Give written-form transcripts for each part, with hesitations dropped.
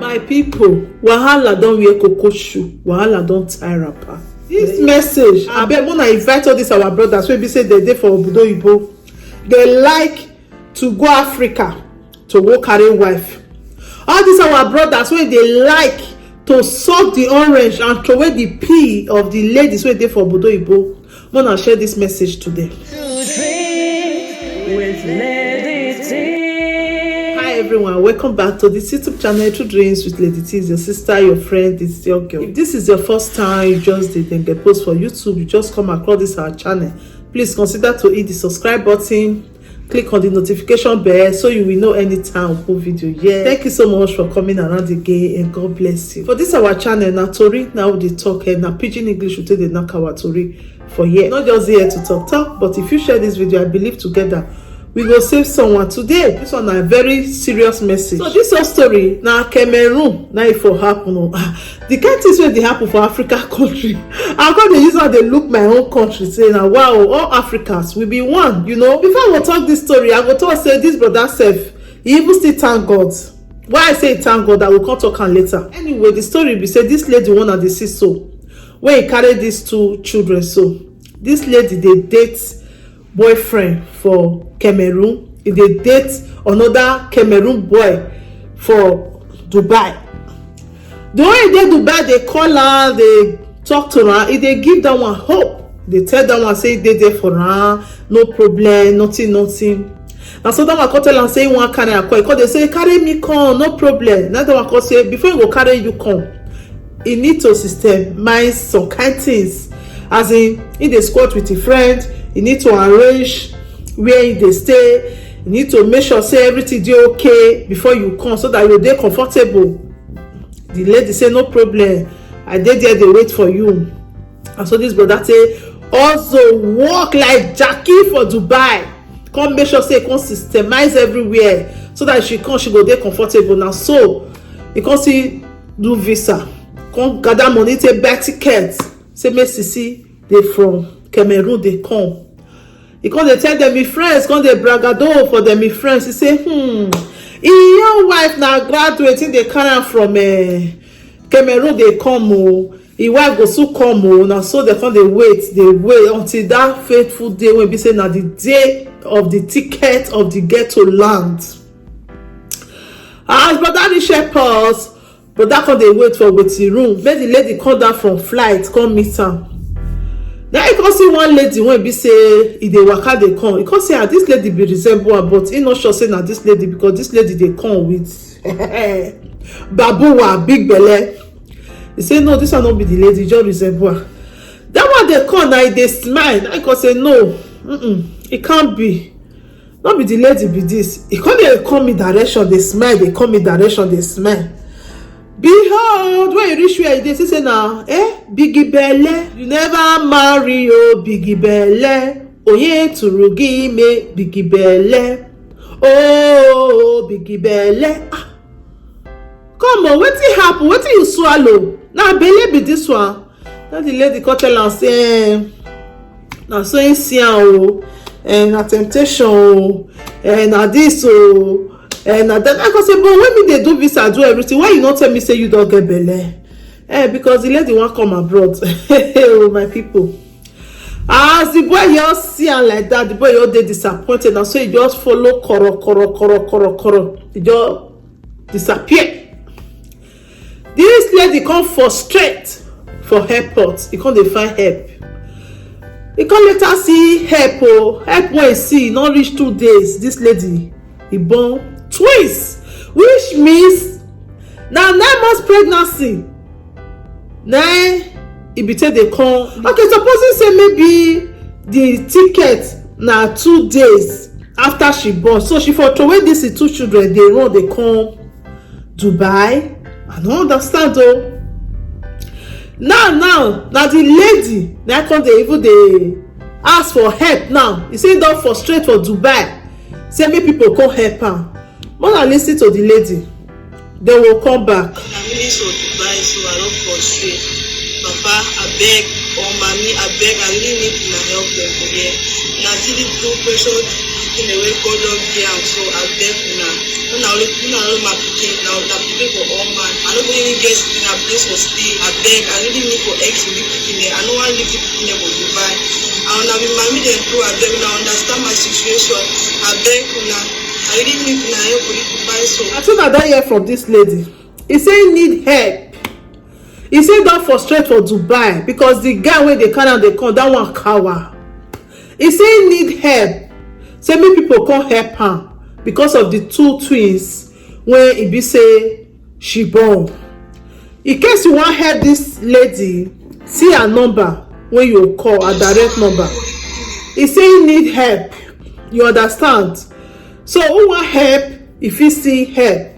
My people, wahala don wear cocoa shoe, wahala don tie wrapper. This message, abeg when I invite all these our brothers wey be say they dey for obodo oyibo, they like to go Africa to go carry wife. All these our brothers wey dey like to suck the orange and throw away the pee of the ladies wey dey for obodo oyibo. When I share this message to them. Hi everyone, welcome back to this YouTube channel, True Dreams with Lady T. Is your sister, your friend, it's your girl. If this is your first time you just did then get post for YouTube, you just come across this our channel, please consider to hit the subscribe button, click on the notification bell so you will know anytime we put video. Yeah, thank you so much for coming around again and God bless you. For this our channel, na tori now they talk and na pidgin English will take the knock our tori for here. Not just here to talk, but if you share this video, I believe together we go save someone today. This one a very serious message. So this whole story now Cameroon now it for happen. The kind things wey dey happen for Africa country. I'm going to use how they look my own country saying now wow, all Africans will be one, you know. Before I will talk this story, I go talk say this brother self, he even still thank God. Why I say thank God, I will come talk on later. Anyway, the story be say this lady one of the see so where he carried these two children. So this lady they date boyfriend for Cameroon. If they date another Cameroon boy for Dubai. The way they Dubai, they call her, they talk to her, if they give that one hope, they tell that one say they there for her, no problem, nothing. And so that one come tell her say one carry her call, they say carry me come, no problem. Now that one come say before you go carry you come, you need to systemize some kind things, as in they squat with a friend. You need to arrange where they stay. You need to make sure say everything dey okay before you come so that you dey comfortable. The lady say no problem, I dey there dey wait for you. And so this brother say also work like Jackie for Dubai, come make sure say come systemize everywhere so that she go dey comfortable. Now so you come see do visa, come gather money take buy tickets, say make Sisi dey from Cameroon they come. He come they tell them my friends, come they bragado for them my friends. He say your wife now graduating they carry from Cameroon they come his wife go soon come now so they come they wait until that fateful day when be say now the day of the ticket of the ghetto land. As brother the shepherds, brother come they wait for waiting room. Make the lady come down from flight, come meet her. Now you can see one lady when be say if they waka they come, you can see this lady be resemble, but he not sure say na this lady because this lady they come with babuwa big belly. He say no, this will not be the lady, just resemble. That one they come now they smile. Now you can say no, it can't be. Not be the lady be this. He come they come in direction, they smile. They come in direction, they smile. Behold, when you reach where it is, he say now, Biggie Belle, you never marry, oh, Biggie Belle. Oh, yeah, to rugi me, Biggie Belle. Oh, Biggie Belle. Come on, what did happen? What did you swallow? Now, Belle be this one. Now, the lady come tell her, say, now, so you see, and a temptation, and a this, and then I can say, but when me they do visa, do everything, why you not tell me say you don't get belle? Because the lady won't come abroad. Oh, my people. As the boy just see her like that, the boy just dey disappointed, and so he just follow koro. He just disappear. This lady come frustrate for airport. He can't dey find help. He can't let her see help. Help when he see, not reach 2 days. This lady, he born twins, which means now 9 months pregnancy. Now it be take they come. Okay, supposing say maybe the ticket now 2 days after she born, so she for throw away these 2 children. They run, they come Dubai. I don't understand though. Now the lady now come they even they ask for help. Now you say don't frustrate for Dubai. Say make people come help her. When I listen to the lady, they will come back. I'm minister of Dubai, so I don't frustrate. Papa, I beg, or mommy, I beg, I really need to help them for here. Now, see the blue pressure pikin wey God don give am. So abeg una only my pikin na pikin for all man. I no go even get na place for stay. Abeg, I really need for ex with pikin there. I no wan leave the pikin there for Dubai. And una be mommy dem too. Abeg, una understand my situation. Abeg, una. I really need una help with Dubai. So I think I don hear from this lady. He say he need help. He say don frustrate for Dubai because the guy wey dey carry am dey come, that one cower. He say he need help. Say make people come help am because of the 2 twins wey e be say she born. In case you wan help this lady, see her number wey you call, her direct number. He say he need help. You understand? So who wan help, if you see help.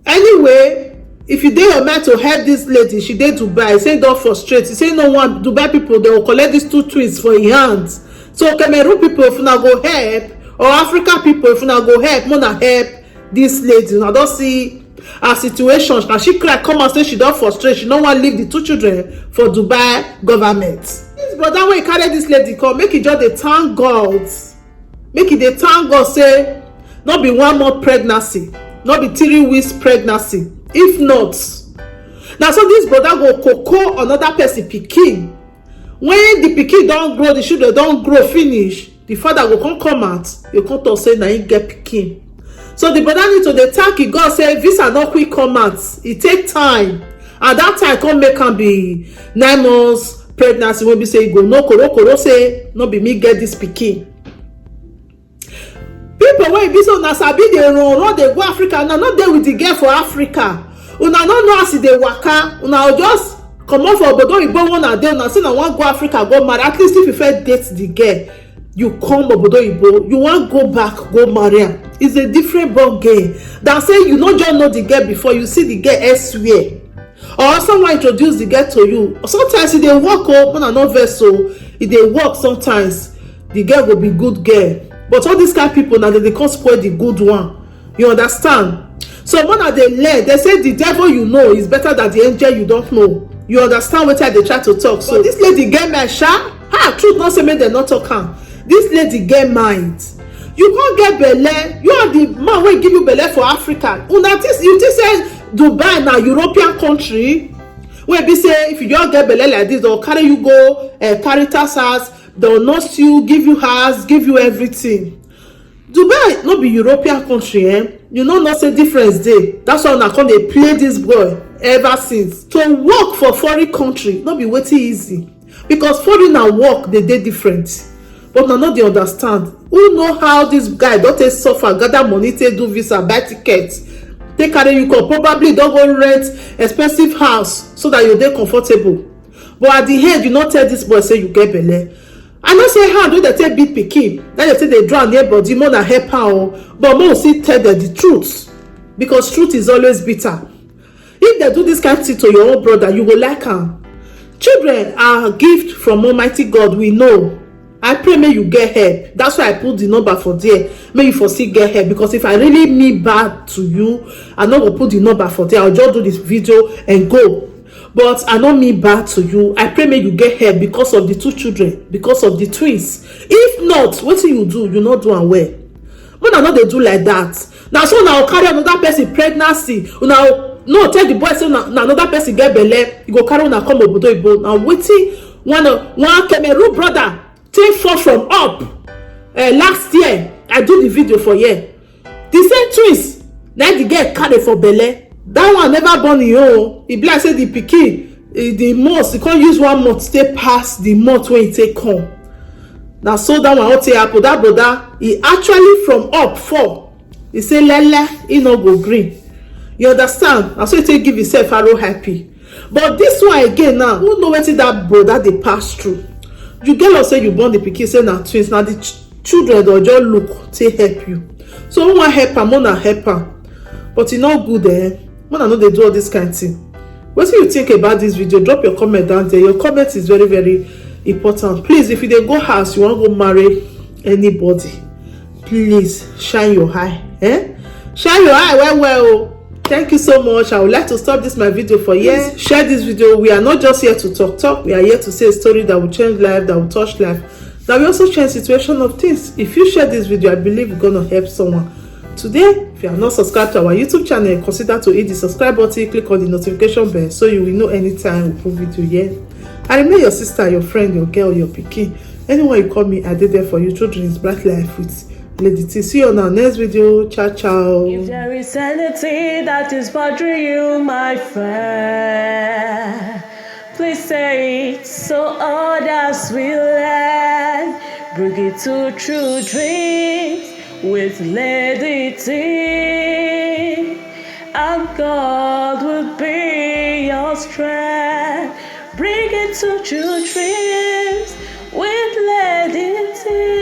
Anyway, if you dey your mind to help this lady, she dey Dubai. Say don frustrate. He say no one Dubai people, they will collect these 2 twins for im hands. So Cameroon people, if una go help, or Africa people, if una go help, una help this lady. Una don see her situation. Na she cry come out say she don frustrate. She no wan leave the 2 children for Dubai government. This brother wey carry this lady come, make e just dey thank God. Make e dey thank God say no be 1 month pregnancy, no be 3 weeks pregnancy. If not, na so this brother go koko another person pikin. When the pikin don grow, the children don grow finish, the father go come out, you come talk say na him get pikin. So the brother need to dey thank God say visa no quick come out, e take time, and that time come make am be 9 months pregnancy wey be say e go no koro say no be me get this pikin. People wey be so na sabi dey run dey go Africa, una no dey with the girl for Africa. Una no know as e dey waka, una just comot for obodo oyibo one day, una say na wan go Africa go marry. At least if you first date the girl, you come obodo oyibo, you wan go back go marry am. It's a different ball game than say you no just know the girl before, you see the girl elsewhere, or someone introduce the girl to you. Sometimes e dey work o, una no vex o, e dey work sometimes. The girl go be good girl, but all these kind of people now they come spoil the good one. You understand? So when they learn, they say the devil you know is better than the angel you don't know. You understand what they try to talk? So this lady get my sha. Truth not say make they not talk am. This lady get mind. You can't get belle. You are the man wey give you belle for Africa. You think say Dubai na European country wey be say if you just get belle like this, they'll carry you go Caritas house, they'll nurse you, give you house, give you everything. Dubai no be European country, eh? You know not say difference dey. That's why una come dey play this boy ever since. To work for foreign country no be wetin easy, because foreign and work dey different. But na no dey understand. Who know how this guy don take suffer, gather money, take do visa, buy tickets, take carry you come, probably don go rent expensive house so that you dey comfortable. But at the end, you no tell this boy say you get belle. I know say hand wey dey take beat pikin, then they say they draw near body, more na help her o. But more still tell them the truth, because truth is always bitter. If they do this kind of thing to your own brother, you will like am. Children are a gift from Almighty God, we know. I pray may you get help. That's why I put the number for there. May you foresee get help, because if I really mean bad to you, I no go put the number for there. I'll just do this video and go. But I don't mean bad to you. I pray may you get help because of the 2 children, because of the twins. If not, what you do, you not do am well. But I know they do like that. Now so now carry another person pregnancy. Now no tell the boy say now another person get belle. You go carry una come obodo oyibo. Now wetin one Cameroon brother take fall from up last year. I do the video for here. The same twins na the girl carry for belle. That one never born im own. E be like say the pikin the month, e can't use 1 month stay past the month when e take come. Now so that one what happen, that brother he actually from up fall. He say lele, he no go green. You understand? And so he take give himself arrow happy. But this one again now, who know wetin that brother they pass through? You get us say you born the pikin, say na twins. Now the children will just look to help you. So who want help am, wanna help am. But e no good eh. When I know they do all this kind of thing. What do you think about this video? Drop your comment down there. Your comment is very, very important. Please, if you dey go house, you want to go marry anybody, please shine your eye. Shine your eye well. Thank you so much. I would like to stop this my video for here. Share this video. We are not just here to talk. We are here to say a story that will change life, that will touch life. Now we also change situation of things. If you share this video, I believe it's gonna help someone. Today, if you are not subscribed to our YouTube channel, consider to hit the subscribe button, click on the notification bell so you will know anytime we put video here. I remain your sister, your friend, your girl, your pikin. Anyone you call me, I did there for you. True Dreams, Bright Life with Lady T. See you on our next video. Ciao, ciao. If there is anything that is bothering you, my friend, please say it so others will learn. Bring it to True Dreams with Lady T, and God will be your strength. Bring it to True Dreams with Lady T.